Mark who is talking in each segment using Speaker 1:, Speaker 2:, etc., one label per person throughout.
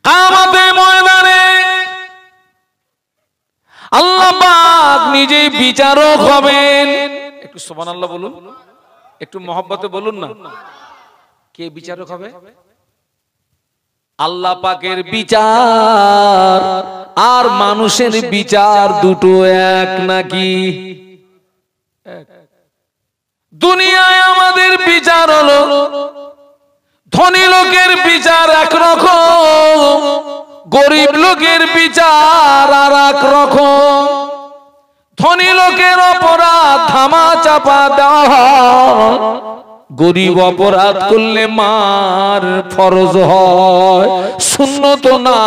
Speaker 1: কিয়ামতের ময়দানে আল্লাহ পাক নিজেই বিচারক হবেন। একটু সুবহানাল্লাহ বলুন, একটু মহব্বতে বলুন না। কে বিচারক হবে? আল্লাহ পাকের বিচার আর মানুষের বিচার দুটো এক নাকি? দুনিয়ায় আমাদের বিচার হলো ধনী লোকের বিচার একরকম, গরিব লোকের বিচার আর এক রকম। ধনী লোকের অপরাধ ধামা চাপা দেওয়া, গরিব অপরাধ করলে মার ফরজ হয়, সুন্নত না,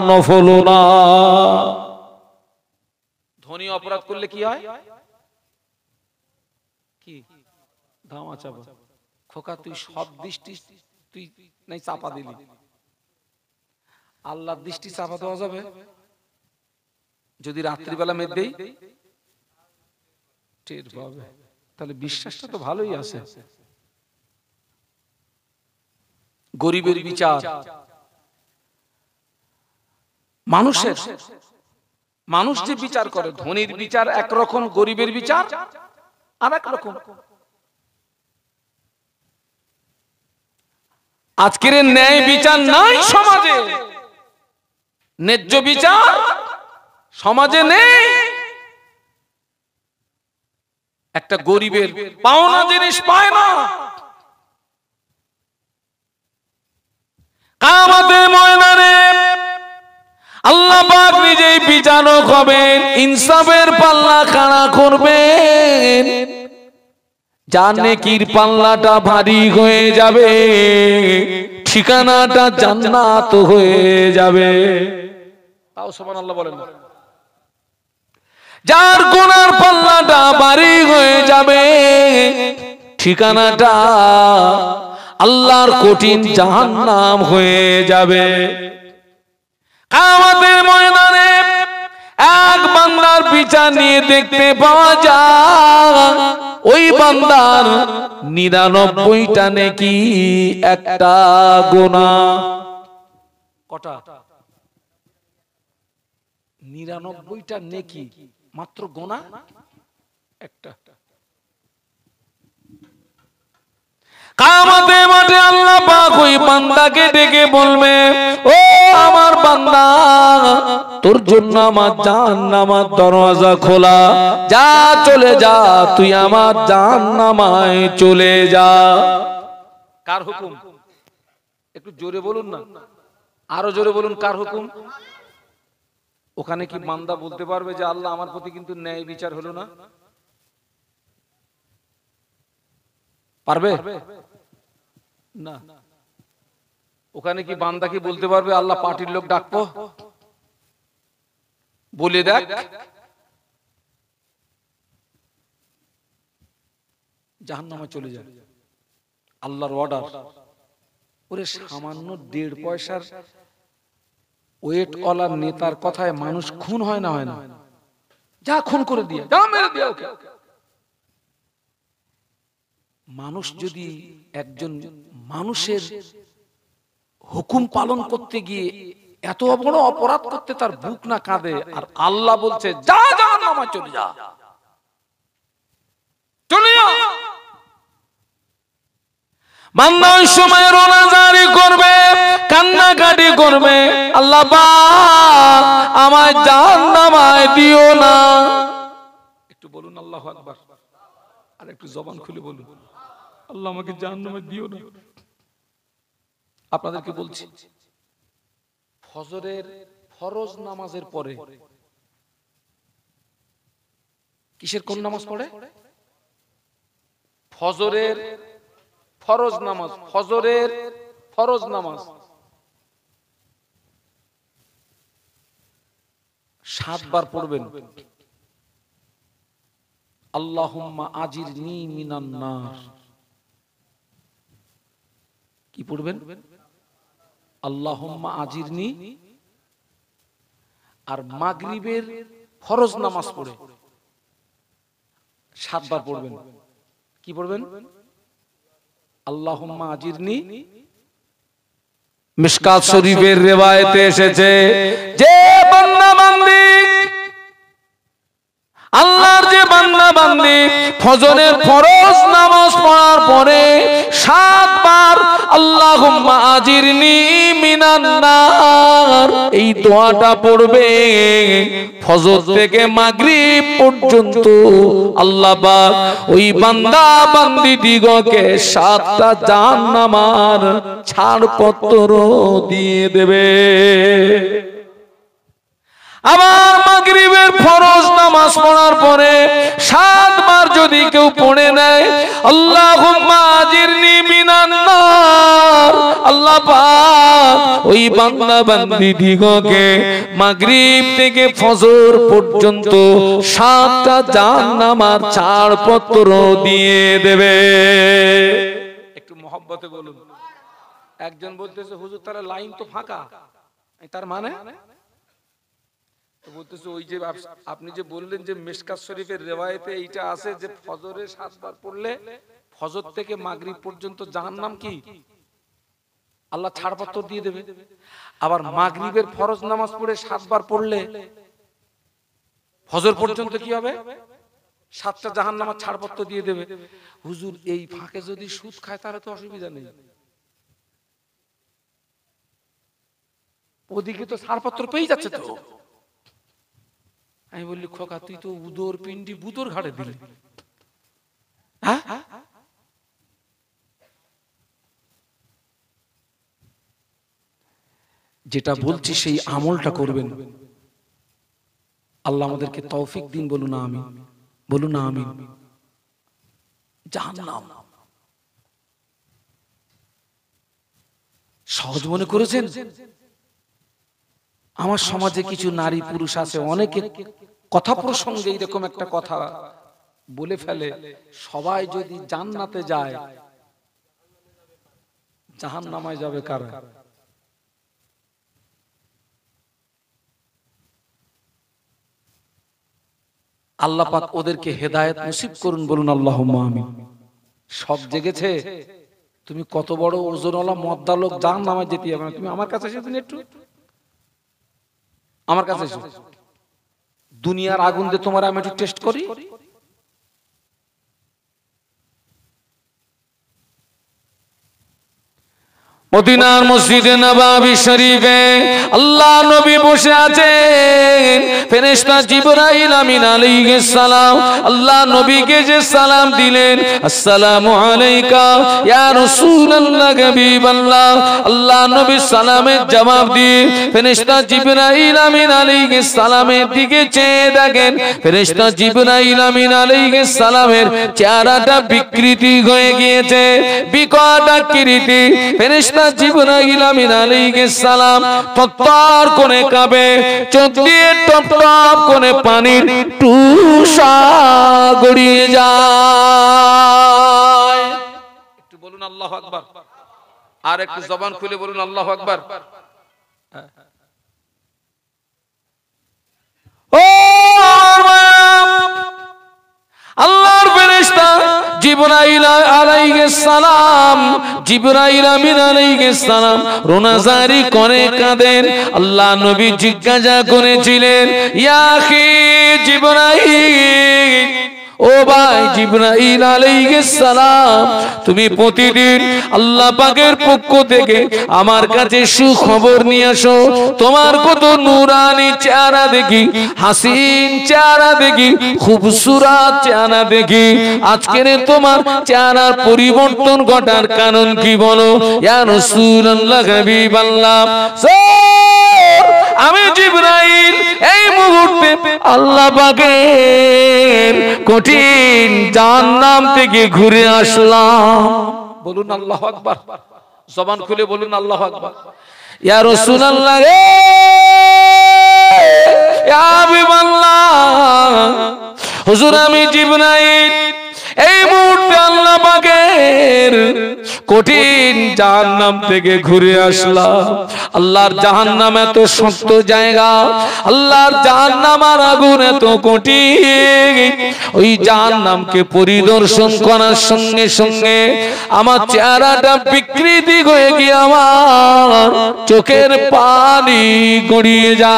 Speaker 1: নফল না। ধনী অপরাধ করলে কি হয়? কি ধামা চাপা। খোকা তুই সব দৃষ্টি তুই নাই চাপা দিলি, আল্লাহর দৃষ্টি চাপা দেওয়া যাবে? যদি রাত্রিবেলা মেঘ দেই টের পাবে, তাহলে বিশ্বাসটা তো ভালোই আছে। গরিবের বিচার মানুষের, মানুষ যে বিচার করে, ধনীর বিচার একরকম, গরিবের বিচার আর এক রকম। আজকের ন্যায় বিচার নাই সমাজে, ন্যায্য বিচার সমাজে নেই। একটা গরিবের পাওনা জিনিস পায় না। কিয়ামতের ময়দানে আল্লাহ পাক নিজেই বিচারক হবেন, ইনসাফের পাল্লা খাড়া করবেন। যার নেকির পাল্লাটা ভারী হয়ে যাবে, ঠিকানাটা জান্নাত হয়ে যাবে। তাও সুবহানাল্লাহ বলেন না। যার গুনার পাল্লাটা ভারী হয়ে যাবে, ঠিকানাটা আল্লাহর কঠিন জাহান্নাম হয়ে যাবে। কিয়ামতের ময়দানে এক বান্দার বিচার নিয়ে দেখতে পাওয়া যায়, ওই বান্দার 99টা নেকি, একটা গুনাহ। কটা? 99টা নেকি, মাত্র গুনাহ একটা। কিয়ামতের মাঠে আল্লাহ পাক ওই বান্দাকে ডেকে বলবে, ও আমার বান্দা, তোর জন্য আমার জাহান্নামের দরজা খোলা, যা চলে যা, তুই আমার জাহান্নামায় চলে যা। কার হুকুম? একটু জোরে বলুন না, আরো জোরে বলুন, কার হুকুম? ওখানে কি বান্দা বলতে পারবে যে আল্লাহ আমার প্রতি কিন্তু ন্যায় বিচার হলো না? পারবে না। ওখানে কি বান্দা কি বলতে পারবে আল্লাহ পার্টির লোক ডাকবো, বলে দেখ জাহান্নামে চলে যায়? আল্লাহর অর্ডার। ওরে সামান্য 1.5 পয়সার ওয়েট ওয়ালা নেতার কথায় মানুষ খুন হয় না? হয় না? যা খুন করে দিয়ে, যা মেরে দিয়ে ওকে। মানুষ যদি একজন মানুষের হুকুম পালন করতে গিয়ে এত বড় অপরাধ করতে তার বুক না কাঁদে, আর আল্লাহ বলছে যা জাহান্নামে চলে যা, চলে যা। বান্দা ওই সময় রোনাজারি করবে, কান্নাকাটি করবে, আল্লাহ পাক আমায় জাহান্নামায় দিও না। একটু বলুন আল্লাহু আকবার, আর একটু জবান খুলে বলুন, আল্লাহ আমাকে জাহান্নামে দিও না। আপনাদেরকে বলছি, ফজরের ফরজ নামাজের পরে কিসের কোন নামাজ পড়ে? ফজরের ফরজ নামাজ। ফজরের ফরজ নামাজ 7 বার পড়বেন। আল্লাহুম্মা আজিরনি মিনান নার। কি পড়বেন? আল্লাহুম্মা আজিরনি। আর মাগরিবের ফরজ নামাজ পড়ে 7 বার পড়বেন। কি পড়বেন? আল্লাহুম্মা আজিরনি মিশকাত শরীফের রিওয়ায়েতে এসেছে যে বান্দা বান্দি আল্লাহর যে বান্দা বান্দি ফজরের ফরজ নামাজ পড়ার পরে 7 বার আল্লাহুম্মা আজিরনি মিনান নার এই দোয়াটা পড়বে, ফজর থেকে মাগরিব পর্যন্ত আল্লাহ পাক ওই বান্দা বান্দি দিগকে 7টা জাহান্নামের ছাড়পত্র দিয়ে দেবে। আবার মাগরিবের ফরজ নামাজ পড়ার পরে 7 বার যদি কেউ পড়ে নেয় আল্লাহুম্মা আজিরনি মিনান নার, আল্লাহ পাক ওই বান্দা বান্দি দিগকে মাগরিব থেকে ফজর পর্যন্ত 7টা জাহান্নামের ছাড়পত্র দিয়ে দেবে। একটু মহব্বতে বলুন। একজন বলতেছে হুজুর তাহলে লাইন তো ফাঁকা, তার মানে বলতেছে ওই যে আপনি যে বললেন যে মিশকাত শরীফের রিওয়ায়েতে এইটা আছে যে ফজরে 7 বার পড়লে ফজর থেকে মাগরিব পর্যন্ত জাহান্নাম কি আল্লাহ ছাড়পত্র দিয়ে দেবে, আবার মাগরিবের ফরজ নামাজ পড়ে 7 বার পড়লে ফজর পর্যন্ত কি হবে 7টা জাহান্নামের ছাড়পত্র দিয়ে দেবে। হুজুর এই ফাঁকে যদি সুদ খায় তাহলে তো অসুবিধা নেই, ওদিকে তো ছাড়পত্র পেয়ে যাচ্ছে তো। আমি বললি খোকা তুই তো উদর পিন্ডি বুদর ঘাড়ে দিলি, হ্যাঁ যেটা বলছি সেই আমলটা করবেন। আল্লাহ আমাদেরকে তৌফিক দিন, বলুন আমিন, বলুন আমিন। জাহান্নাম সহজ মনে করেছেন? আমার সমাজে কিছু নারী পুরুষ আছে অনেকে কথা প্রসঙ্গে এরকম একটা কথা বলে ফেলে, সবাই যদি জান্নাতে যায় জাহান্নামায় যাবে কারা? আল্লাহ পাক ওদেরকে হেদায়েত নসিব করুন, বলুন আল্লাহুম্মা আমিন। সব জেগেছে, তুমি কত বড় ওজনওয়ালা মদ্দা লোক জাহান্নামায় যেতে হবে না, তুমি আমার কাছে এসে একটু আমার কাছে এসো, দুনিয়ার আগুন দিয়ে তোমার আমি একটু টেস্ট করি। মদিনার মসজিদে নববী শরীফে আল্লাহ নবী বসে আছেন, ফেরেশতা জিবরাইল আমিন আলাইহিস সালাম আল্লাহ নবীকে যে সালাম দিলেন, আসসালামু আলাইকা ইয়া রাসূলুল্লাহ হাবিবাল্লাহ, আল্লাহ নবী সালামের জবাব দিয়ে ফেরেশতা জিবরাইল আমিন আলাইহিস সালামের দিকে চেয়ে দেখেন, ফেরেশতা জিবরাইল আমিন আলাইহিস সালামের চেহারাটা বিকৃতি হয়ে গিয়েছে, বিকট আকৃতি। ফেরেশতা জিবরাইল আমিন আলাইহিস সালাম তত্তর করে কাঁপে, চোখ দিয়ে টপ টপ করে পানির টুসা গড়িয়ে যায়। একটু বলুন আল্লাহু আকবার, আর একটু জবান খুলে বলুন আল্লাহু আকবার। ও আল্লাহর ফেরেশতা জিবরাইল আলাইহিস সালাম, জিবরাইল আমিন আলাইহিস সালাম রোনাজারি করে কাঁদেন। আল্লাহ নবী জিজ্ঞাসা করেছিলেন, ইয়া আখি জিবরাইল, ও ভাই জিবরাইল আলাইহিস সালাম, তুমি প্রতিদিন আল্লাহ পাকের পক্ষ থেকে আমার কাছে সুখবর নিয়ে আসো, তোমার কত নূরানি চেহারা দেখি, হাসিন চেহারা দেখি, খুবসুরত চেহারা দেখি, আজকের তোমার চেহারার পরিবর্তন ঘটার কারণ কি বলো? ইয়া রাসূলুল্লাহ হাবিবাল্লাহ, আমি জিবরাইল এই মুহূর্তে আল্লাহ পাকের কঠিন জাহান্নাম থেকে ঘুরে আসলাম। বলুন আল্লাহু আকবার, জবান খুলে বলুন আল্লাহু আকবার। ইয়া রাসূলুল্লাহ রে, ইয়া হাবিবাল্লাহ, হুজুর আমি জিবরাইল এই মুহূর্তে আল্লাহ পাকের কঠিন জাহান্নাম থেকে ঘুরে আসলাম। আল্লাহর জাহান্নাম এত শক্ত জায়গা, আল্লাহর জাহান্নাম আর আগুন এত কঠিন। ওই জাহান্নামকে পরিদর্শন করার সঙ্গে সঙ্গে আমার চেহারাটা বিকৃতি হয়ে গিয়ে আমার চোখের পানি গড়িয়ে যায়।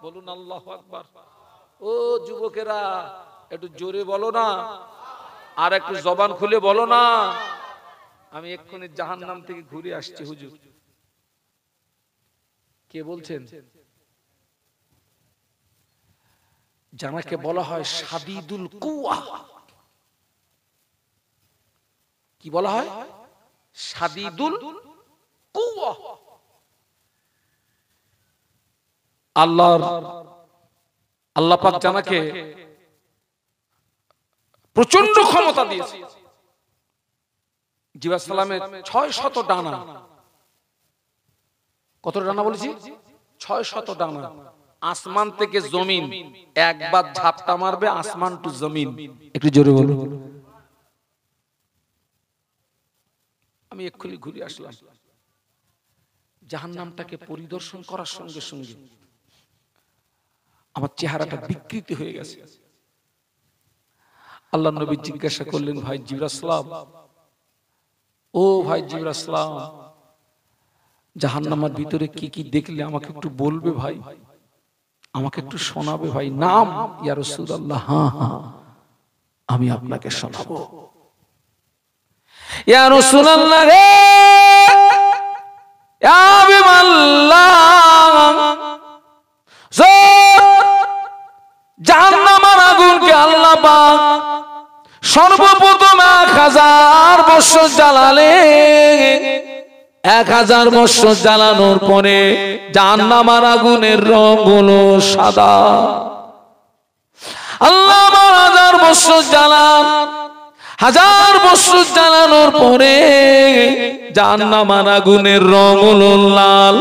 Speaker 1: বলুন আল্লাহু আকবার। ও যুবকেরা একটু জোরে বলো না, আর একটু জবান খুলে বলো না, আমি এক্ষুনি জাহান্নাম থেকে ঘুরে আসছি। হুজুর কে বলছেন? জানাকে বলা হয় শাদীদুল কুওয়া। কি বলা হয়? শাদীদুল কুওয়া। আল্লাহ পাক জানাকে প্রচন্ড ক্ষমতা দিয়েছে। জিবরাইল সালামের 600 ডানা। কত ডানা বলেছি? 600 ডানা। আসমান থেকে জমিন একবার ঝাপটা মারবে, আসমান টু জমিন। একটু জোরে বলুন। আমি এক্ষুনি ঘুরে আসলাম। জাহান্নামটাকে পরিদর্শন করার সঙ্গে সঙ্গে আমার চেহারাটা বিকৃতি হয়ে গেছে। আল্লাহ নবী জিজ্ঞাসা করলেন, ভাই জিবরাইল সালাম, ও ভাই জিবরাইল সালাম, জাহান্নামের ভিতরে কি কি দেখলে আমাকে একটু বলবে ভাই, আমাকে একটু শোনাবে ভাই। নাম ইয়া রাসূলুল্লাহ। হ্যাঁ হ্যাঁ, আমি আপনাকে শোনাবো। ইয়া রাসূলুল্লাহ রে, ইয়া হাবিবাল্লাহ, জাহান্নামের আগুনকে আল্লাহ পাক সর্বপ্রথম 1000 বছর জ্বালালেন। 1000 বছর জ্বালানোর পরে জাহান্নামের আগুনের রং হলো সাদা। আল্লাহ 1000 বছর জ্বালান, 1000 বছর জ্বালানোর পরে জাহান্নামের আগুনের রং হলো লাল।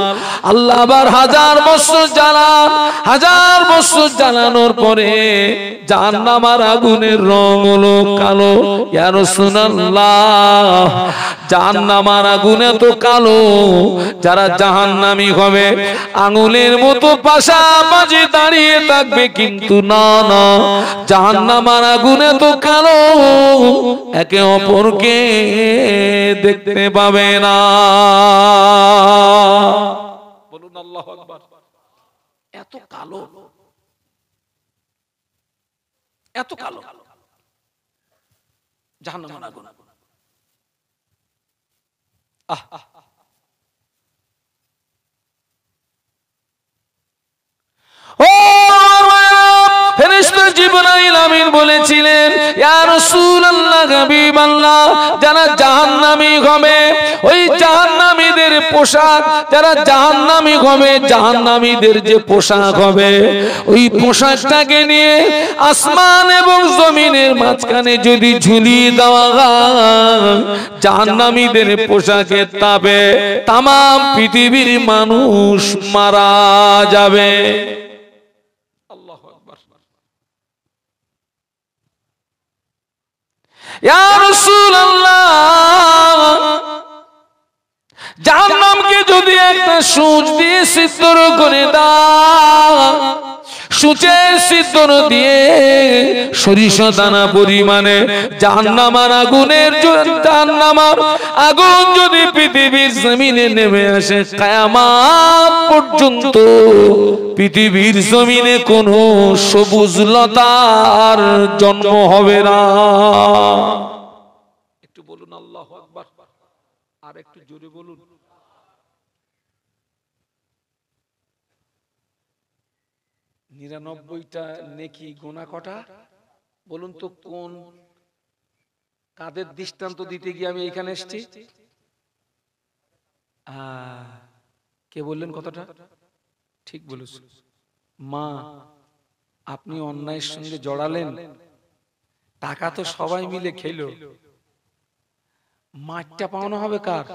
Speaker 1: আল্লাহ আবার 1000 বছর জ্বালান, 1000 বছর জ্বালানোর পরে জাহান্নামের আগুনের রং হলো কালো। ইয়া রাসূলুল্লাহ, জাহান্নামের আগুন এত কালো, যারা জাহান্নামী হবে আঙুলের মতো পাশাপাশি দাঁড়িয়ে থাকবে, কিন্তু না না, জাহান্নামের আগুন এত কালো একে অপরকে দেখতে পাবে না। বলুন আল্লাহু আকবার। এত কালো, এত কালো জাহান্নামের আগুন। ও ফেরেশতা জিবরাইল আমিন বলেছিলেন, ইয়া রাসূলুল্লাহ, হাবিবাল্লাহ, যারা জাহান্নামী হবে ওই জাহান্নামীদের পোশাক, যারা জাহান্নামী হবে জাহান্নামীদের যে পোশাক হবে ওই পোশাকটাকে নিয়ে আসমান এবং জমিনের মাঝখানে যদি ঝুলিয়ে দেওয়া হয়, জাহান্নামীদের পোশাকের তাপে তাম পৃথিবীর মানুষ মারা যাবে। ইয়া রাসূলুল্লাহ, জাহান্নামকে যদি একটা সূচ দিয়ে ছিদ্র করে দাও, সূচের ছিদ্র দিয়ে সরিষা দানা পরিমাণে জাহান্নামের আগুন যদি পৃথিবীর জমিনে নেমে আসে, কিয়ামত পর্যন্ত পৃথিবীর জমিনে কোনো সবুজ লতার জন্ম হবে না। একটু বলুন আল্লাহু আকবার, আর একটু জোরে বলুন। নিরানব্বইটা নেকি গোনা কটা বলুন তো? কোন কাদের দৃষ্টান্ত দিতে গিয়ে আমি এখানে এসেছি? কে বললেন কথাটা? ঠিক বলেছেন মা, আপনি অন্যায়ের সঙ্গে জড়ালেন, টাকা তো সবাই মিলে খেলো, মাঠটা পাওনা হবে কার?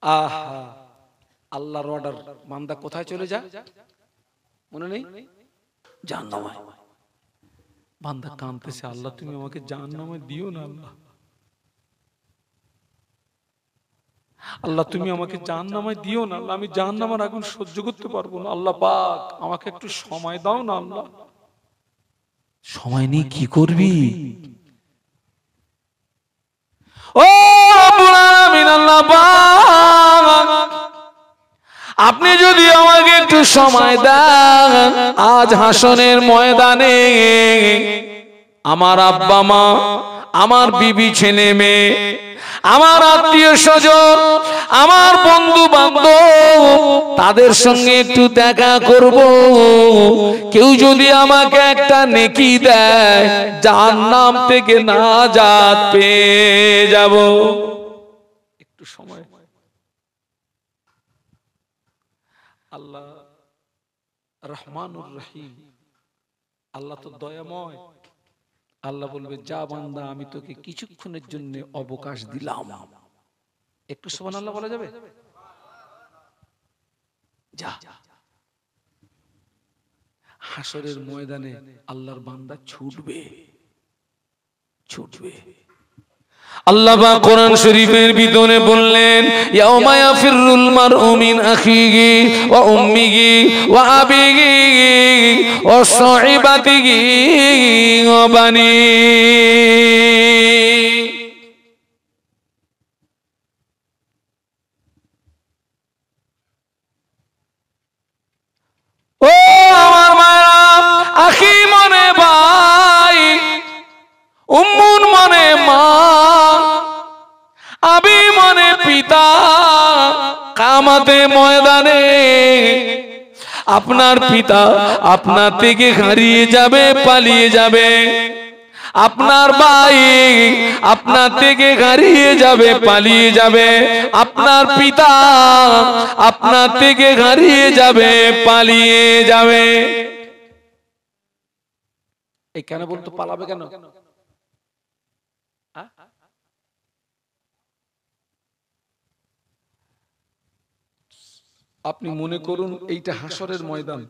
Speaker 1: আহা, আল্লাহর অর্ডার, বান্দা কোথায় চলে যা মনে নেই? জাহান্নামে। বান্দা কাঁদতেছে, আল্লাহ তুমি আমাকে জাহান্নামে দিও না, আল্লাহ আল্লাহ তুমি আমাকে জাহান্নামে দিও না, আল্লাহ আমি জাহান্নামের আগুন সহ্য করতে পারবো না, আল্লাহ পাক আমাকে একটু সময় দাও না। আল্লাহ সময় নিয়ে কি করবি? ও রব্বুল আলামিন, আল্লাহ পাক আপনি যদি আমাকে একটু সময় দেন, আজ হাসনের ময়দানে আমার আব্বা মা, আমার বিবি, ছেলে মেয়ে, আমার আত্মীয় স্বজন, আমার বন্ধু বান্ধব, তাদের সঙ্গে একটু দেখা করব। কেউ যদি আমাকে একটা নেকি দেয়, জাহান্নাম থেকে নাজাত পেয়ে যাব। একটু সময়। আল্লাহ রহমানুর রহিম, আল্লাহ তো দয়াময়। আল্লাহ বলবে, যা বান্দা আমি তোকে কিছুক্ষণের জন্য অবকাশ দিলাম। একটু সুবহানাল্লাহ বলা যাবে? যা। হাসরের ময়দানে আল্লাহর বান্দা ছুটবে। আল্লাহ পাক কোরআন শরীফের ভিতরে বললেন, ইয়াউমা ইয়াফিরুল মারউ মিন আখিহি ওয়া উম্মিহি ওয়া আবিহি ওয়া সাহিবাতিহি ওয়া বানি। ও আমার মায়েরা, আখি মনে ভাই, উম্মুন মনে মা, আবি মনে পিতা, কিয়ামতে ময়দানে আপনার পিতা আপনার থেকে হারিয়ে যাবে, পালিয়ে যাবে। আপনার ভাই আপনার থেকে হারিয়ে যাবে, পালিয়ে যাবে। আপনার পিতা আপনার থেকে হারিয়ে যাবে, পালিয়ে যাবে। এই কেন বলতো পালাবে কেন? আপনি মনে করুন এইটা হাসরের ময়দান।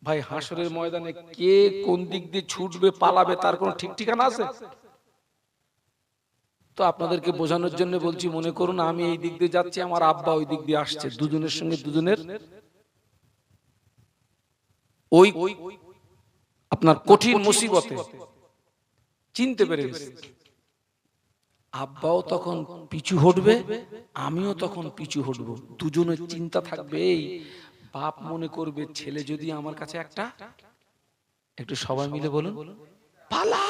Speaker 1: ভাই হাসরের ময়দানে কে কোন দিক দিয়ে ছুটবে, পালাবে, তার কোনো ঠিক ঠিকানা আছে? তো আপনাদেরকে বোঝানোর জন্য বলছি, মনে করুন আমি এই দিক দিয়ে যাচ্ছি, আমার আব্বা ওই দিক দিয়ে আসছে, দুজনের সঙ্গে দুজনের ওই আপনার কঠিন মুসিবতে চিনতে পেরে গেছে। আব্বাও তখন পিছু হটবে, আমিও তখন পিছু হটবো। দুজনের চিন্তা থাকবে এই, বাপ মনে করবে ছেলে যদি আমার কাছে একটা, একটু সবাই মিলে বলুন, পালা,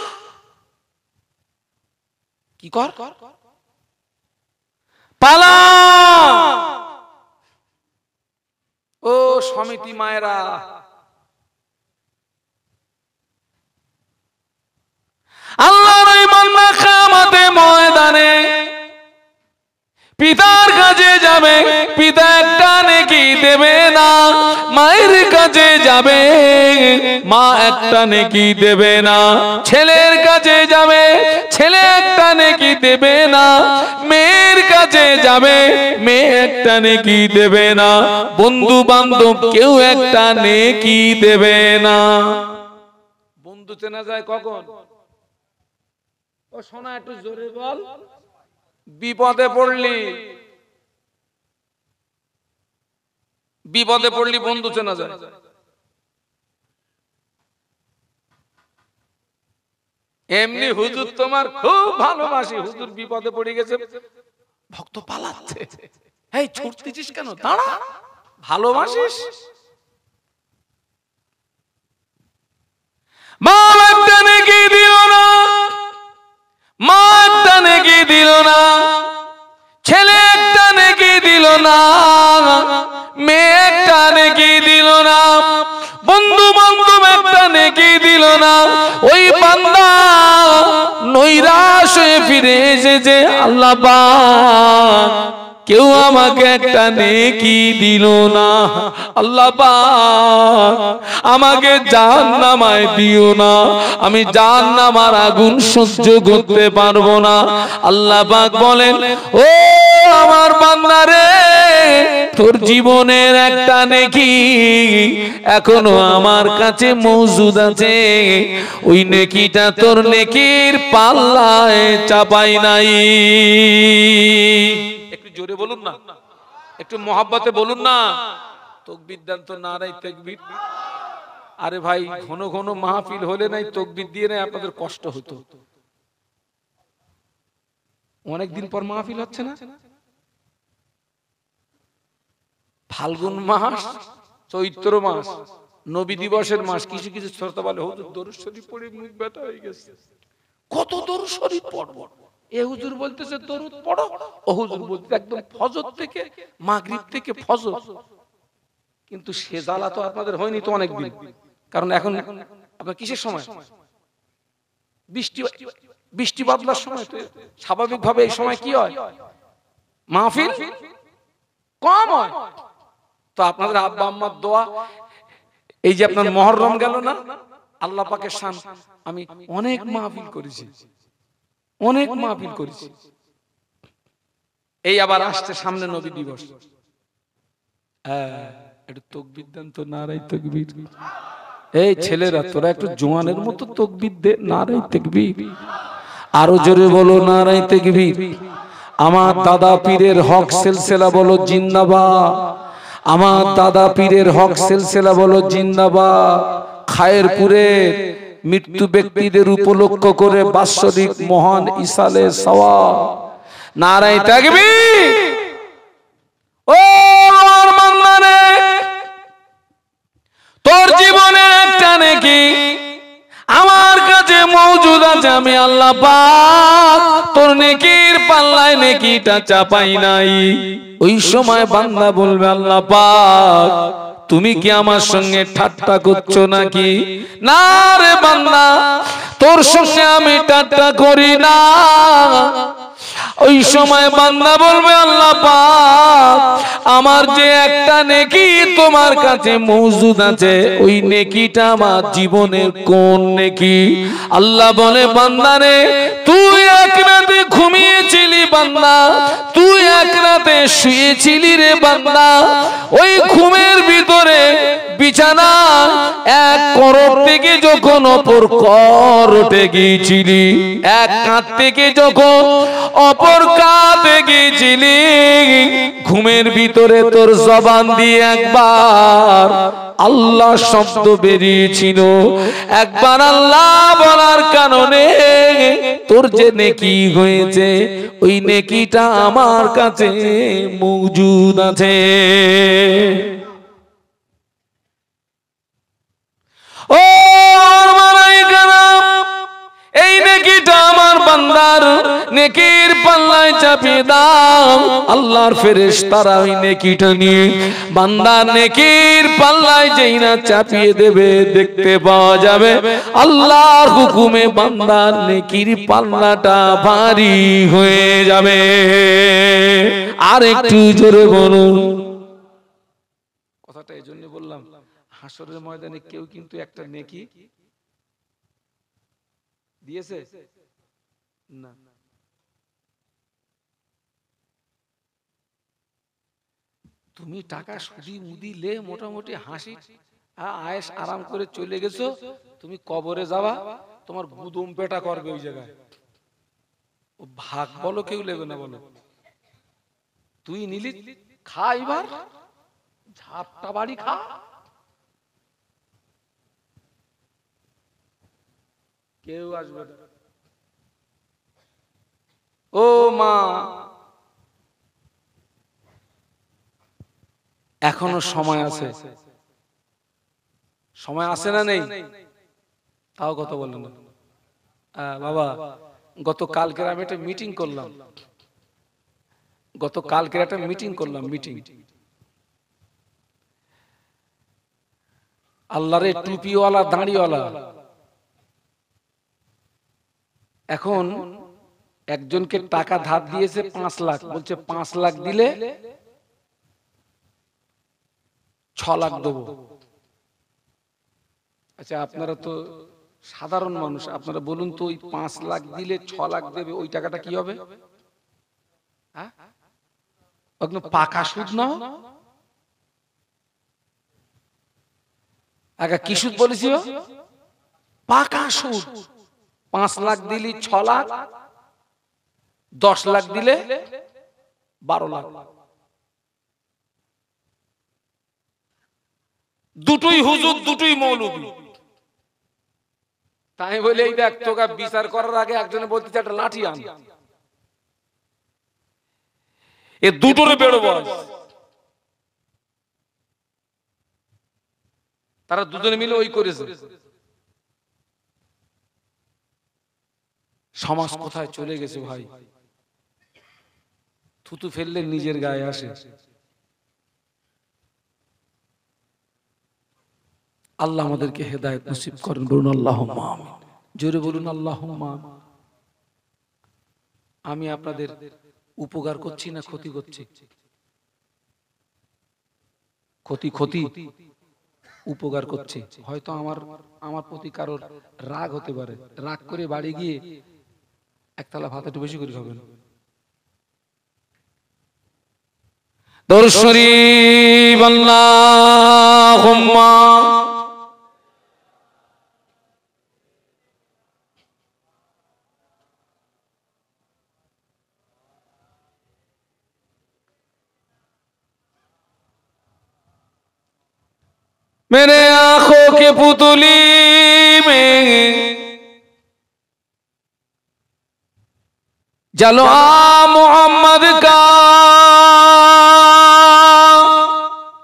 Speaker 1: কি কর, পালা। ও সমিতি মায়েরা, আল্লাহর ওই বান্দা কিয়ামতে ময়দানে পিতার কাছে যাবে, পিতা একটা নেকি দেবে না। মায়ের কাছে যাবে, মা একটা নেকি দেবে না। ছেলের কাছে যাবে, ছেলে একটা নেকি দেবে না। মেয়ের কাছে যাবে, মেয়ে একটা নেকি দেবে না। বন্ধু বান্ধব কেউ একটা নেকি দেবে না। বন্ধু চেনা যায় কখন? ও শোনা, একটু জোরে বল। বিপদে পড়লি, বিপদে পড়লি বন্ধু চেনা যায়। এমনি হুজুর তোমার খুব ভালোবাসি, হুজুর বিপদে পড়ে গেছে, ভক্ত পালাচ্ছে, এই ছুটতেছিস কেন, দাঁড়া, ভালোবাসিস। মা একটা নেকি দিল না, মা একটা নেকি দিল না, ছেলে একটা নেকি দিল না, মেয়ে একটা নেকি দিল না, বন্ধু বান্ধব একটা নেকি দিল না। ওই বান্দা নৈরাশ হয়ে ফিরে এসেছে, আল্লাহ পাক কেউ আমাকে একটা নেকি দিল না, আল্লাহ পাক আমাকে জাহান্নামায় দিও না, আমি জাহান্নামের আগুন সহ্য করতে পারবো না। আল্লাহ পাক বলেন, ও আমার বান্দা রে, তোর জীবনের একটা নেকি এখনো আমার কাছে মওজুদ আছে, ওই নেকিটা তোর নেকির পাল্লায় চাপাই নাই। একটু জোরে বলুন না, একটু মহব্বতে বলুন না। তাকবীর দেন তো, নারায়ে তাকবীর। আরে ভাই, ঘন ঘন মাহফিল হলে নাই তাকবীর দিয়ে নাই আপনাদের কষ্ট হতো। অনেকদিন পর মাহফিল হচ্ছে না। ফাল্গুন মাস, চৈত্র মাস, নবী দিবসের মাস, কিছু কিছু শ্রোতা বলে হুজুর দরুদ শরীফ পড়ে মুখ ব্যথা হয়ে গেছে। কত দরুদ শরীফ পড়বো? এ হুজুর বলতেছে দরুদ পড়ো, ও হুজুর বলতে একদম ফজর থেকে মাগরিব থেকে ফজর। কিন্তু সে জ্বালা তো আপনাদের হয়নি তো অনেকদিন। কারণ এখন আপনার কিসের সময়? বৃষ্টি বাদলার সময়। তো স্বাভাবিকভাবে এই সময় কি হয়? মাহফিল কম হয়। তো আপনাদের আব্বা আম্মার দোয়া, এই যে আপনার মুহররম গেল না, আল্লাহ পাকের শান, আমি অনেক মাহফিল করেছি, অনেক মাহফিল করেছি। এই আবার আসছে সামনে নবী দিবস। একটু তাকবীর দেন তো, নারায়ে তাকবীর। এই ছেলেরা তোরা একটু জোয়ানের মতো তাকবীর দে, নারায়ে তাকবীর। আরো জোরে বলো নারায়ে তাকবীর। আমার দাদা পীরের হক সিলসিলা বলো জিন্দাবাদ। আমার দাদা পীরের হক সিলসিলা বলো জিন্দাবাদ। খায়েরপুরের মৃত্যু ব্যক্তিদের উপলক্ষ করে বাৎসরিক মহান ইসালে সওয়াব, নারায়ে তাকবীর। ও আমার বান্দা রে, তোর জীবনে একটা নেকি আমার কাছে মওজুদ আছে, আমি আল্লাহ পাক তোর নেকির পাল্লায় নেকিটা চাপাই নাই। ওই সময় বান্দা বলবে আল্লাহ পাক তুমি কি আমার সঙ্গে ঠাট্টা করছো নাকি? না রে বান্দা, তোর সঙ্গে আমি ঠাট্টা করি না। ওই সময় বান্দা বলবে আল্লাহ পাক আমার যে একটা নেকি তোমার কাছে মওজুদ আছে, ওই নেকিটা আমার জীবনের কোন নেকি? আল্লাহ বলে বান্দা রে, তুই এক রাতে ঘুমিয়েছিলি বান্দা, তুই এক রাতে শুয়েছিলি রে বান্দা। ওই ঘুমের ভিতরে বিছানা এক করব থেকে যখন অপর কর উঠে গিয়েছিলি, এক কাঁধ থেকে যখন অপর কাঁধে গিয়েছিলি, ঘুমের ভিতরে তোর জবান দিয়ে একবার আল্লাহ শব্দ বেরিয়েছিল। একবার আল্লাহ বলার কারণে তোর যে নেকি হয়েছে, ওই নেকিটা আমার কাছে মওজুদ আছে। ও মালায়েকারা, এই নেকিটা আমার বান্দার নেকির পাল্লায় চাপিয়ে দাও। আল্লাহর ফেরেশতারা ওই নেকিটা নিয়ে বান্দার নেকির পাল্লায় যেই না চাপিয়ে দেবে, দেখতে পাওয়া যাবে আল্লাহর হুকুমে বান্দার নেকির পাল্লাটা ভারী হয়ে যাবে। আর একটু জোরে বলুন। কথাটা এই জন্য বললাম, হাসরের ময়দানে কেউ কিন্তু একটা নেকি দিয়েছে না। তুমি টাকা সুদি মুদি লে মোটামুটি হাসি আয়েশ আরাম করে চলে গেছো, তুমি কবরে যাবা, তোমার গুদম পেটা করবে ওই জায়গায়। ও ভাগ বলো কেউ নেবে না, বলো তুই নিলি খা, এবার ঝাপটা বাড়ি খা। কেউ আসবে না। ও মা, এখনো সময় আছে, সময় আছে না নেই? তাও কথা বলেন না বাবা। গতকালকে আমি একটা মিটিং করলাম, মিটিং। আল্লাহরে টুপিওয়ালা দাঁড়িওয়ালা। এখন একজনকে টাকা ধার দিয়েছে 5 লাখ, বলছে 5 লাখ দিলে 6 লাখ দেবো। আচ্ছা আপনারা তো সাধারণ মানুষ, আপনারা বলুন তো ওই 5 লাখ দিলে 6 লাখ দেবে, ওই টাকাটা কি হবে? একদম পাকা সুদ না, আগে কি সুদ বলেছি? পাকা সুদ। 5 লাখ দিলি 6 লাখ, 10 লাখ দিলে 12 লাখ। দুটোই হুজুর, দুটোই মৌলবি। তাই বলে এই দেখ, তোকে বিচার করার আগে একজনে বলতে একটা লাঠি আন, এ দুটোরে বেরো বল। তারা দুজনে মিলে ওই করেছে। সমাজ কোথায় চলে গেছে ভাই? থুতু ফেললে নিজের গায়ে আসে। আল্লাহ আমাদেরকে হেদায়েত নসিব করেন, বলুন আল্লাহুম্মা আমিন। জোরে বলুন আল্লাহুম্মা আমিন। আমি আপনাদের উপকার করছি না ক্ষতি করছি? ক্ষতি উপকার করছি। হয়তো আমার প্রতি কারোর রাগ হতে পারে, রাগ করে বাড়ি গিয়ে একতলা ভাত একটু বেশি করে খাবেন। দরুদ শরীফ আল্লাহুম্মা मेरे आंखों के पुतली में जलवा मोहम्मद का,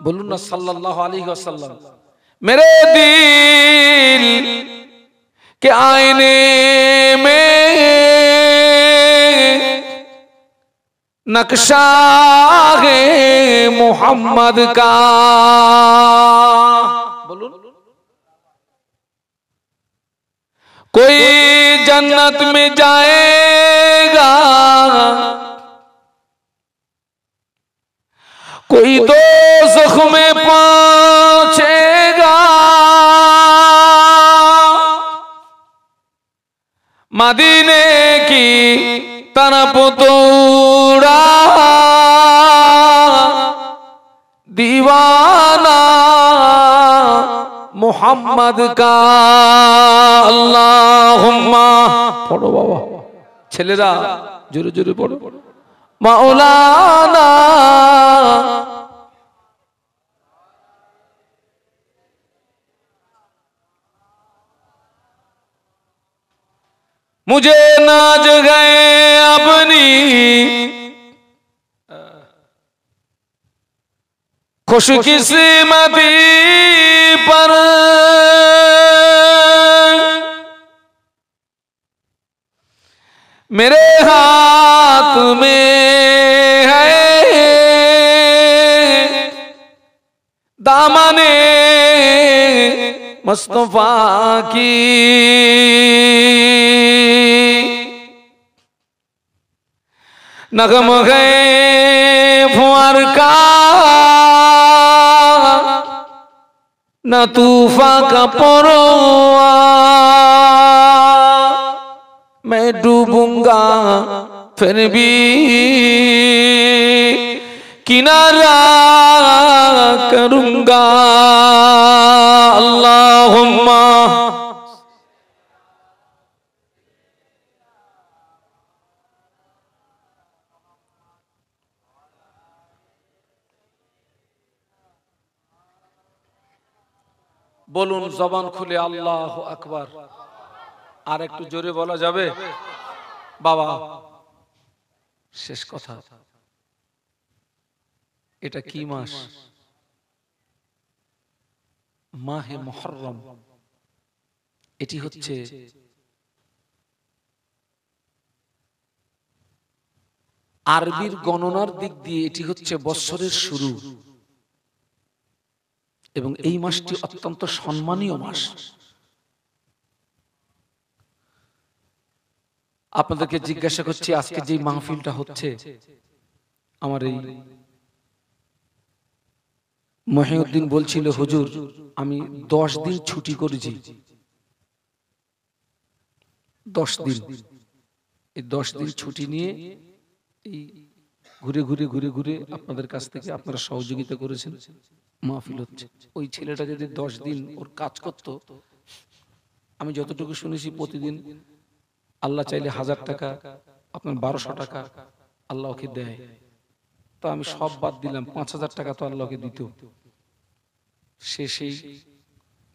Speaker 1: बोलूं ना सल्लल्लाहु अलैहि वसल्लम। मेरे दिल के आईने में नक्शा है मोहम्मद का, बोलूं। कोई जन्नत में जाएगा, कोई दोज़ख में पहुंचेगा, मदीने की तरफ दौड़ा दीवाना मोहम्मद का। अल्लाहुम्मा पढ़ो बाबा, ছেলেরা জোরে জোরে পড়ো। मौलाना मुझे नाज गए अपनी खुशकिस्मती पर, मेरे हाथ में है दामने मुस्तफा की, नगम गए फुआर का न तूफा का परवा, मैं डूबूंगा फिर भी किनारा करूंगा। अल्लाहुम्मा বলুন জবান খুলে আল্লাহু আকবার। আর একটু জোরে বলা যাবে? বাবা শেষ কথা, এটা কি মাস? মাহে মুহররম। এটি হচ্ছে আরবির গণনার দিক দিয়ে এটি হচ্ছে বৎসরের শুরু, এবং এই মাসটি অত্যন্ত সম্মানীয় মাস। আপনাদেরকে জিজ্ঞাসা করছি, আজকে যে মাহফিলটা হচ্ছে, আমার এই মহিউদ্দিন বলছিল, হুজুর আমি 10 দিন ছুটি করেছি, 10 দিন। এই 10 দিন ছুটি নিয়ে এই ঘুরে ঘুরে ঘুরে ঘুরে আপনাদের কাছ থেকে আপনারা সহযোগিতা করেছেন, মাহফিল হচ্ছে। ওই ছেলেটা যদি 10 দিন ওর কাজ করত, আমি যতটুকু শুনেছি প্রতিদিন আল্লাহ চাইলে 1000 টাকা, আপনার 1200 টাকা আল্লাহকে দেয়। তো আমি সব বাদ দিলাম, 5000 টাকা তো আল্লাহকে দিত। সে সেই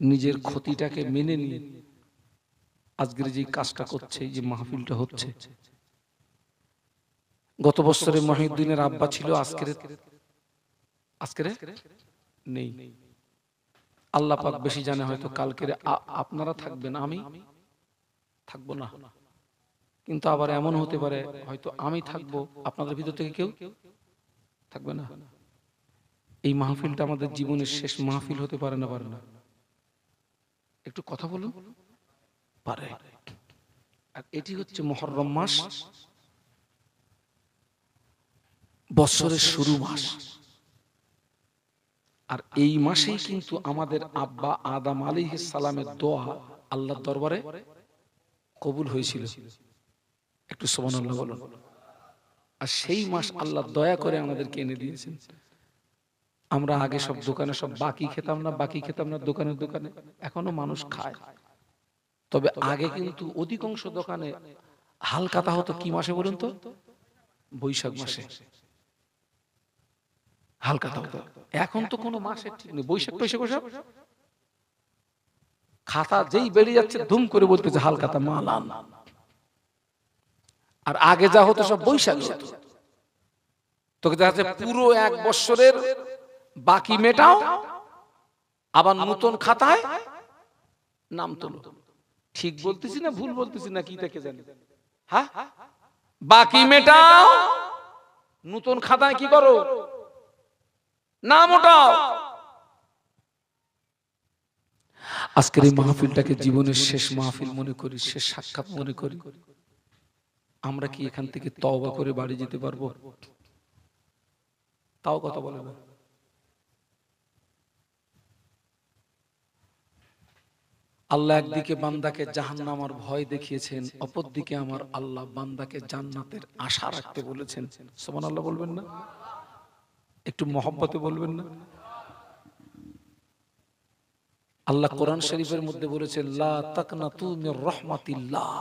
Speaker 1: নিজের ক্ষতিটাকে মেনে নিয়ে আজকের যে কাজটা করছে, যে মাহফিলটা হচ্ছে। গত বছরে মহিউদ্দিনের আব্বা ছিল, আজকের নেই। আল্লাহ পাক বেশি জানে, হয়তো কালকের আপনারা থাকবেন, আমি থাকবো না। কিন্তু আবার এমন হতে পারে হয়তো আমি থাকবো, আপনাদের ভিতর থেকে কেউ থাকবে না। এই মাহফিলটা আমাদের জীবনের শেষ মাহফিল হতে পারে না, পারে না? একটু কথা বলুন, পারে। আর এটি হচ্ছে মুহররম মাস, বছরের শুরু মাস। আর এই মাসেই কিন্তু আমাদের আব্বা আদম আলাইহিস সালামের দোয়া আল্লাহর দরবারে কবুল হয়েছিল। একটু সুবহানাল্লাহ বলুন। আর সেই মাস আল্লাহ দয়া করে আমাদেরকে এনে দিয়েছেন। আমরা আগে সব দোকানে সব বাকি খেতাম না, দোকানে দোকানে এখনো মানুষ খায়। তবে আগে কিন্তু অধিকাংশ দোকানে হালকাতা হতো কি মাসে বলুন তো? বৈশাখ মাসে হালকাতা হতো। এখন তো কোনো মাসের ঠিক নেই, বৈশাখ সব খাতা যেই বেরিয়ে যাচ্ছে ধুম করে বলতেছে হালকাতা মাল আন। আর আগে যা হতো সব বৈশাখ হতো। তোকে দেখা যাচ্ছে পুরো 1 বছরের বাকি মেটাও, আবার নতুন খাতায় নাম তোলো। ঠিক বলতেছি না ভুল বলতেছি না কি থেকে জানি? হ্যাঁ, বাকি মেটাও, নতুন খাতায় কি করো? নাম ওঠাও। আজকের এই মাহফিলটাকে জীবনের শেষ মাহফিল মনে করি, শেষ সাক্ষাৎ মনে করি। আমরা কি এখান থেকে তওবা করে বাড়ি যেতে পারবো? তাও কথা বলে না। আল্লাহ একদিকে বান্দাকে জাহান্নামের ভয় দেখিয়েছেন, অপরদিকে আমার আল্লাহ বান্দাকে জান্নাতের আশা রাখতে বলেছেন। সুবহানাল্লাহ বলবেন না? একটু মহব্বতে বলবেন না? আল্লাহ কোরআন শরীফের মধ্যে বলেছেন, লা তাকনাতু মির রাহমাতিল্লাহ।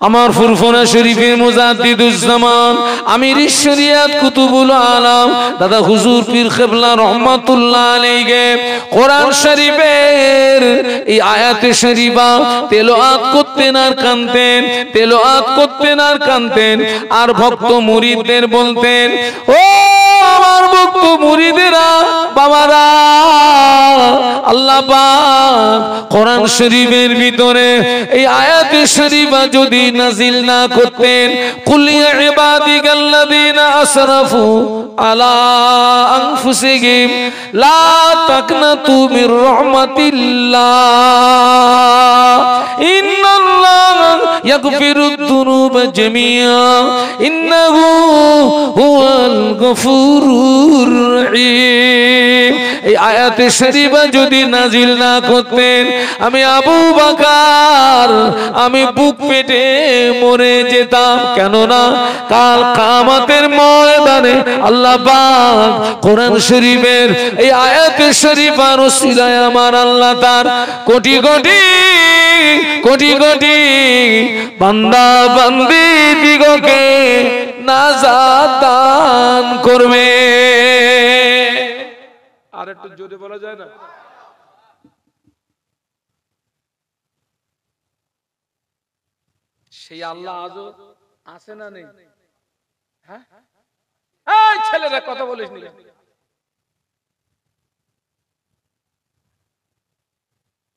Speaker 1: আমার ফুরফুরা শরীফের মুজাদ্দিদুজ্জামান আমির শরিয়াত কুতুবুল আলাম দাদা হুজুর পীর কিবলা রাহমাতুল্লাহ আলাইহি কোরআন শরীফের এই আয়াতে শরীফা তেলাওয়াত করতেন আর কানতেন, তেলাওয়াত করতেন আর কানতেন। আর ভক্ত মুরিদদের বলতেন, ও আমার ভক্ত মুরিদেরা, বাবারা, আল্লাহ পাক কোরআন শরীফের ভিতরে এই আয়াতে শরীফা যদি নাজিল না করতেন, কুল ইয়া ইবাদিকাল্লাযীনা আসরাফু আলা আনফুসিহিম লা তাকনাতু মির রাহমাতিল্লাহ ইন্নাল্লাহা ইয়াগফিরুদ যুনুবা জামিআ ইন্নাহু হুয়াল গফুরুর রহিম। এই আয়াতে শরীফা যদি নাজিল না করতেন, আমি আবু বকর আমি বুক পেটে মরে যেতাম। কেননা কাল কিয়ামতের ময়দানে আল্লাহ পাক কোরআন শরীফের এই আয়াতে শরীফার ওসিলায় আমার আল্লাহ তার কোটি কোটি কোটি কোটি বান্দা বান্দি দিগকে নাজাত দান করবে। আর একটু জোরে বলা যায় না? সেই আল্লাহ আজও আছে না নেই? হ্যাঁ, এই ছেলেরা কথা বলিস নি।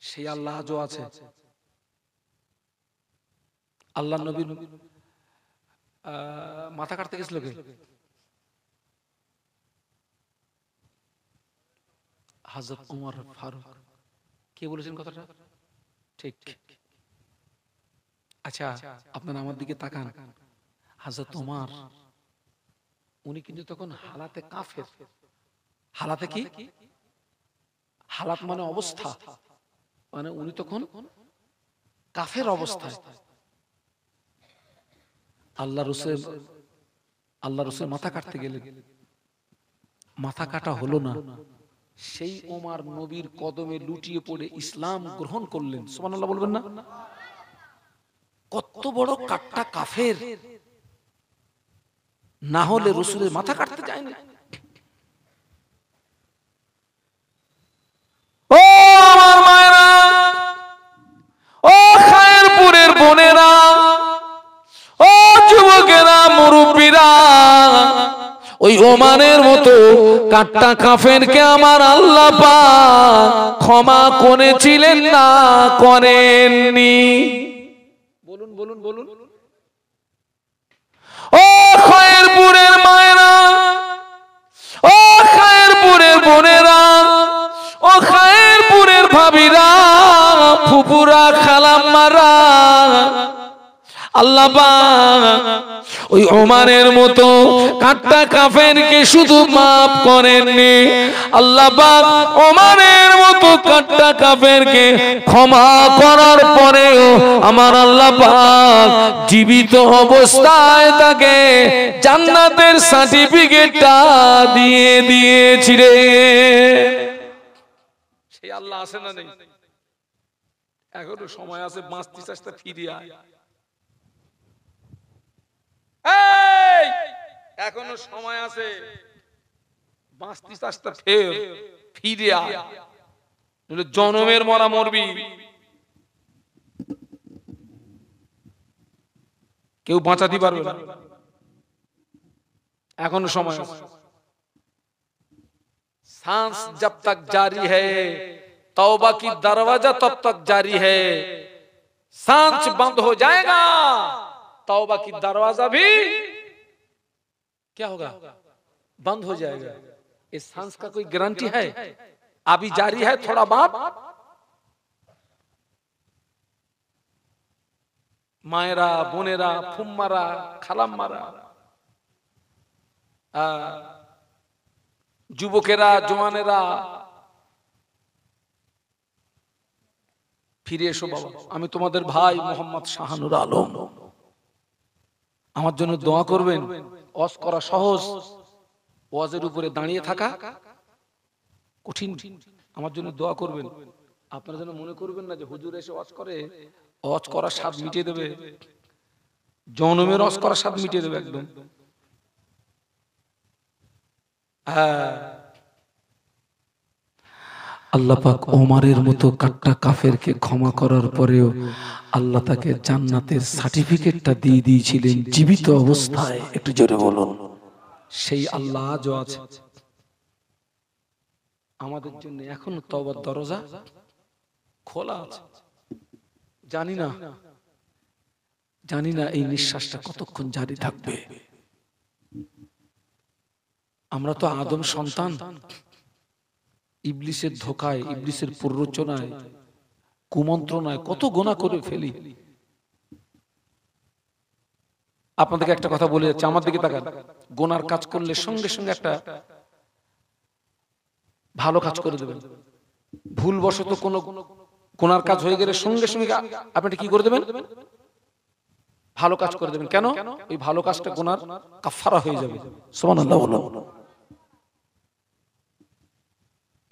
Speaker 1: সেই আল্লাহ আজও আছে। আল্লাহ নবীর মাথা কাটতে গেছিল কে? হযরত ওমর ফারুক। কে বলেছেন কথাটা? ঠিক। আচ্ছা, আপনারা আমার দিকে তাকান। হযরত ওমর উনি কিন্তু তখন হালাতে কাফের। হালাতে কি? হালাত মানে অবস্থা, মানে উনি তখন কাফের অবস্থায়। আল্লাহ রসুল মাথা কাটতে গেলেন, মাথা কাটা হলো না। সেই ওমর নবীর কদমে লুটিয়ে পড়ে ইসলাম গ্রহণ করলেন। সুবহানাল্লাহ বলবেন না? কত বড় কাট্টা কাফের, না হলে রসুলের মাথা কাটতে যায় না। ও আমার মায়েরা, ও খায়েরপুরের বোনেরা, ও যুবকেরা, মুরব্বীরা, ওই ওমানের মতো কাট্টা কাফেরকে আমার আল্লাহ পাক ক্ষমা করেছিলেন না করেননি? বলুন বলুন বলুন। ও খায়েরপুরের মায়েরা, ও খায়েরপুরের বোনেরা, ও খায়েরপুরের ভাবিরা, ফুপুরা, খালাম্মারা, আল্লাহ পাক ওই ওমানের মতো কাট্টা কাফেরকে শুধু মাফ করেননি, আল্লাহ পাক ওমানের মতো কাট্টা কাফেরকে ক্ষমা করার পরেও আমার আল্লাহ পাক জীবিত অবস্থায় তাকে জান্নাতের সার্টিফিকেটটা দিয়ে দিয়েছিলেন। সেই আল্লাহ আছে না নেই? এখনো সময় আছে, বাঁচতে চেষ্টা ফিরে আয়। এখনো সময় আছে, বাঁচতে চেষ্টা ফিরে আয়, জনমের মরা মরবি। কেউ বাঁচাতে পারবে না, এখনো সময় আছে। सांस जब तक जारी है, तौबा की दरवाजा तब तक जारी है। सांस बंद हो जाएगा, तौबा की दरवाजा भी क्या होगा? बंद हो जाएगा। इस सांस का कोई गारंटी है? अभी जारी है, थोड़ा बाद मायरा, बोनेरा, फुम्मारा, खालाम्मारा, যুবকেরা, জওয়ানেরা, ফিরে এসো বাবা। আমি তোমাদের ভাই মোহাম্মদ শাহানুর আলম। আমার জন্য দোয়া করবেন। ওয়াজ করা সহজ, ওয়াজের উপরে দাঁড়িয়ে থাকা কঠিন। আমার জন্য দোয়া করবেন। আপনারা যেন মনে করবেন না যে হুজুর এসে ওয়াজ করে, ওয়াজ করার স্বাদ মিটিয়ে দেবে, জনমের ওয়াজ করার স্বাদ মিটিয়ে দেবে একদম। আল্লাহ পাক ওমরের মতো কাট্টা কাফেরকে ক্ষমা করার পরেও আল্লাহ তাকে জান্নাতের সার্টিফিকেটটা দিয়ে দিয়েছিলেন জীবিত অবস্থায়। একটু জোরে বলুন। সেই আল্লাহ আজও আছে আমাদের জন্য, এখনো তওবার দরজা খোলা আছে। জানি না এই নিঃশ্বাসটা কতক্ষণ জারি থাকবে। আমরা তো আদম সন্তান, ইবলিসের ধোকায়, ইবলিসের প্ররোচনায়, কুমন্ত্রণায় কত গুনাহ করে ফেলি। আপনাদেরকে একটা কথা বলে যাচ্ছে, আমার দিকে তাকান। গুনার কাজ করলে সঙ্গে সঙ্গে একটা ভালো কাজ করে দেবেন। ভুলবশত কোনো গুনার কাজ হয়ে গেলে সঙ্গে সঙ্গে আপনি কি করে দেবেন? ভালো কাজ করে দেবেন। কেন? ওই ভালো কাজটা গুনার কাফারা হয়ে যাবে। সুবহানাল্লাহ বলুন।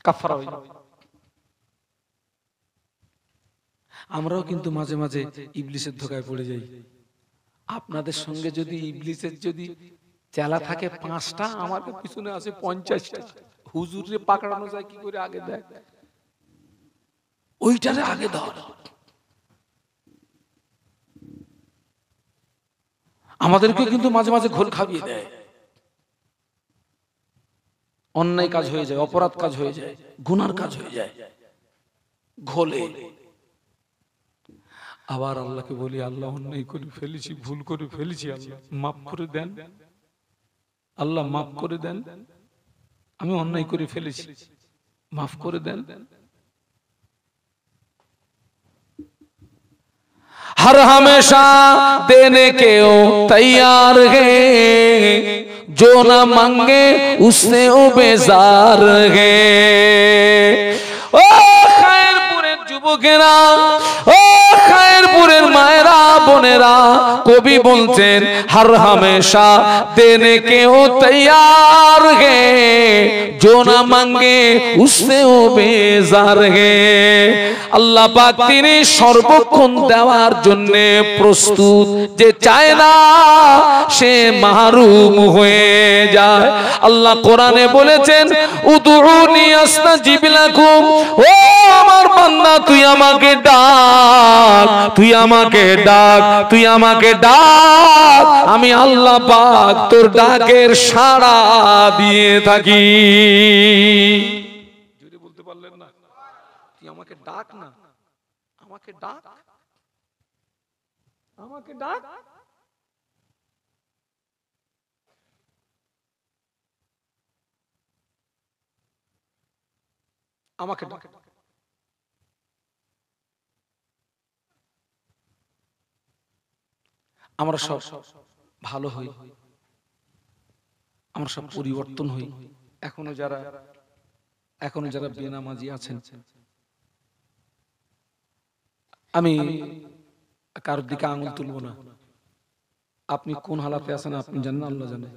Speaker 1: কাফারা হয়ে যাবে। আমরাও কিন্তু মাঝে মাঝে ইবলিসের ধোকায় পড়ে যাই। আপনাদের সঙ্গে যদি ইবলিসের যদি চেলা থাকে 5টা, আমার পিছনে আছে 50টা। হুজুরে পাকড়ানো যায় কি করে? আগে দেখ, ওইটারে আগে ধর। আমাদেরকে কিন্তু মাঝে মাঝে ঘোল খাবিয়ে দেয়। অন্যায় কাজ হয়ে যায়, অপরাধ কাজ হয়ে যায়, গুনার কাজ হয়ে যায় ঘোলে। আবার আল্লাহকে বলি, আল্লাহ অন্যায় করে ফেলেছি, ভুল করে ফেলেছি, আল্লাহ মাফ করে দেন, আল্লাহ মাফ করে দেন, আমি অন্যায় করে ফেলেছি, মাফ করে দেন। हर हमेशा देने के वो तैयार है, जो ना मांगे उससे वो बेजार है। ও খায়েরপুরের যুবকেরা, ও খায়েরপুরের মায়েরা, বোনেরা, কবি বলছেন हर हमेशा देने के वो तैयार है, जो ना मांगे उससे वो बेजार है। আল্লাহ পাক তিনি সর্বক্ষণ দেওয়ার জন্য প্রস্তুত, যে চায় না সে মাহরুম হয়ে যায়। আল্লাহ কোরআনে বলেছেন উদউনি আস্তাজিব লাকুম, ও আমার বান্দা তুই আমাকে ডাক, তুই আমাকে ডাক, তুই আমাকে ডাক, আমি আল্লাহ পাক তোর ডাকের সাড়া দিয়ে থাকি। জোরে বলতে পারলেন না? তুই আমাকে ডাক না, আমাকে ডাক, আমাকে ডাক। আমাকে ডাক। আমরা সব ভালো হই, আমরা সব পরিবর্তন হই। এখনো যারা বেনামাজি আছেন, আমি কারোর দিকে আঙুল তুলব না। আপনি কোন হালাতে আছেন আপনি জানেন, আল্লাহ জানে।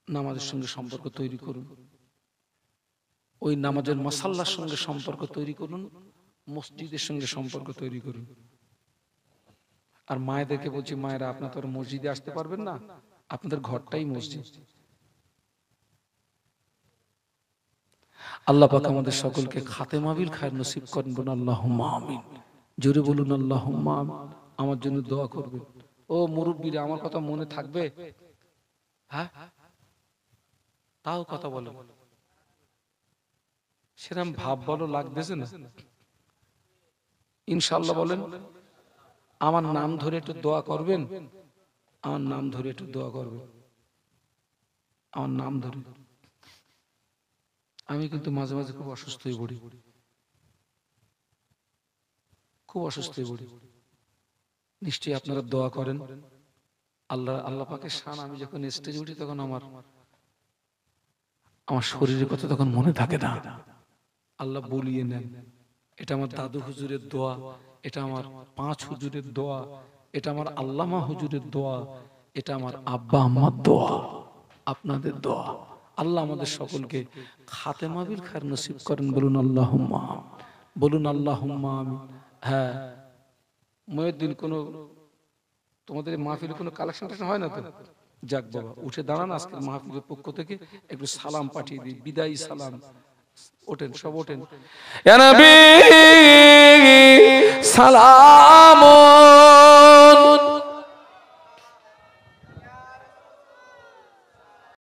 Speaker 1: নামাজের সঙ্গে সম্পর্ক তৈরি করুন, ওই নামাজের মাসাল্লার সঙ্গে সম্পর্ক তৈরি করুন, মসজিদের সঙ্গে সম্পর্ক তৈরি করুন। আর মায়েদেরকে বলছি, মায়েরা আপনারা তো মসজিদে আসতে পারবেন না, আপনাদের ঘরটাই মসজিদ। আল্লাহ পাক আমাদের সকলকে খাতেমাবিল খায়ের নসিব করেন, বলুন আল্লাহুম্মা আমিন। জোরে বলুন আল্লাহুম্মা আমিন। আমার জন্য দোয়া করবেন। ও মুরব্বীরা, আমার কথা মনে থাকবে? হ্যাঁ, তাও কথা বলো, সেরকম ভাব বলো লাগতেছে না? ইনশাআল্লাহ বলেন। আমার নাম ধরে একটু দোয়া করবেন, আমার নাম ধরে একটু দোয়া করবেন, আমার নাম ধরে। আমি কিন্তু মাঝে মাঝে খুব অসুস্থ হয়ে পড়ি, খুব অসুস্থ হয়ে পড়ি। নিশ্চয়ই আপনারা দোয়া করেন। আল্লাহ পাকের শান, আমি যখন স্টেজে উঠি তখন আমার শরীরের কথা তখন মনে থাকে না, আল্লাহ বলিয়ে নেন। এটা আমার দাদু হুজুরের দোয়া, এটা আমার 5 হুজুরের দোয়া, এটা আমার আল্লামা হুজুরের দোয়া, এটা আমার আব্বা আম্মার দোয়া, আপনাদের দোয়া। আল্লাহ আমাদের সকলকে খাতেমা বিল খায়র নসিব করেন, বলুন আল্লাহুম্মা, বলুন আল্লাহুম্মা আমিন। হ্যাঁ, মুয়াজ্জিন, কোন তোমাদের মাহফিলে কোনো কালেকশন হয় না তো? যাক বাবা, উঠে দাঁড়ান, আজকের মাহফিলের পক্ষ থেকে একটু সালাম পাঠিয়ে দিই, বিদায়ী সালাম। ওঠেন, সব ওঠেন। ইয়া নবী সালাম